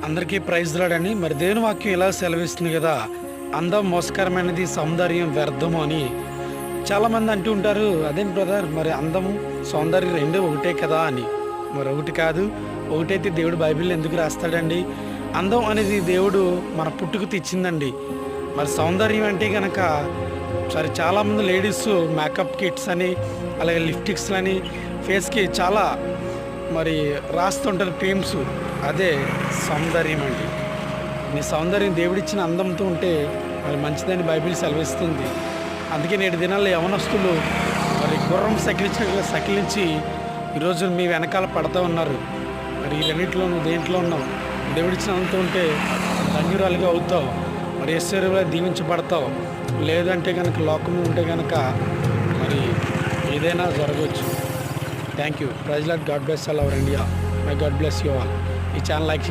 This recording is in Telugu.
అందరికీ ప్రైజ్ లాడని మరి దేవుని వాక్యం ఇలా సెలవిస్తుంది కదా, అందం మోసకరమైనది, సౌందర్యం వ్యర్థము అని చాలామంది అంటూ ఉంటారు. అదేంటి బ్రదర్, మరి అందము సౌందర్యం రెండు ఒకటే కదా అని. మరి ఒకటి కాదు, ఒకటైతే దేవుడు బైబిల్లో ఎందుకు రాస్తాడండి? అందం అనేది దేవుడు మన పుట్టుకు తెచ్చిందండి. మరి సౌందర్యం అంటే కనుక సరే, చాలామంది లేడీస్ మేకప్ కిట్స్ అని, అలాగే లిప్స్టిక్స్ అని, ఫేస్కి చాలా మరి రాస్తుంటారు క్రీమ్స్. అదే సౌందర్యం అండి. నీ సౌందర్యం దేవుడిచ్చిన అందంతో ఉంటే మరి మంచిదని బైబిల్ సెలవిస్తుంది. అందుకే నేటి దినాల్లో యవనస్తులు మరి గుర్రం సకిలించినట్లు సకిలించి ఈరోజు మీ వెనకాల పడుతూ ఉన్నారు. మరి వీటన్నిటిలోనూ దేంట్లో ఉన్నావు? దేవుడిచ్చిన అందంతో ఉంటే ధన్యురాలుగా అవుతావు, మరి ఐశ్వర్యంగా దీవించబడతావు. లేదంటే కనుక లోకం ఉంటే కనుక మరి ఏదైనా జరగవచ్చు. Thank you. Praise lord. God bless all our India. My god bless you all. ఈ ఛానల్ లైక్